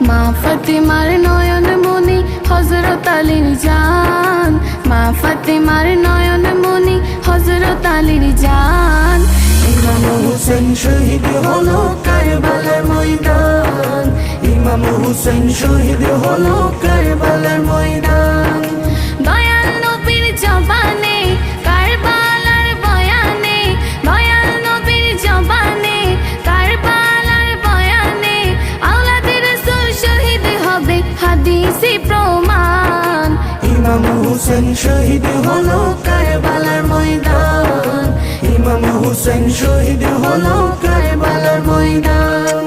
মা ফাতেমার নয়ন মনি হযরত আলীর জান, মা ফাতেমার নয়ন মনি হযরত আলীর জান। ইমাম হুসেন শহীদ হলো কারবালার ময়দান, ইমাম হুসেন শহীদ হলো কারবালার ময়দান। দয়াল নবীর জবানে কারবালার বয়ানে, দয়াল নবীর জবানে কারবালার বয়ানে আওলাদে রাসূল শহীদ হবে হাদিসে প্রমাণ। ইমাম হুসেন শহীদ হলো কারবালার ময়দান, ইমাম হুসেন শহীদ হলো কারবালার ময়দান।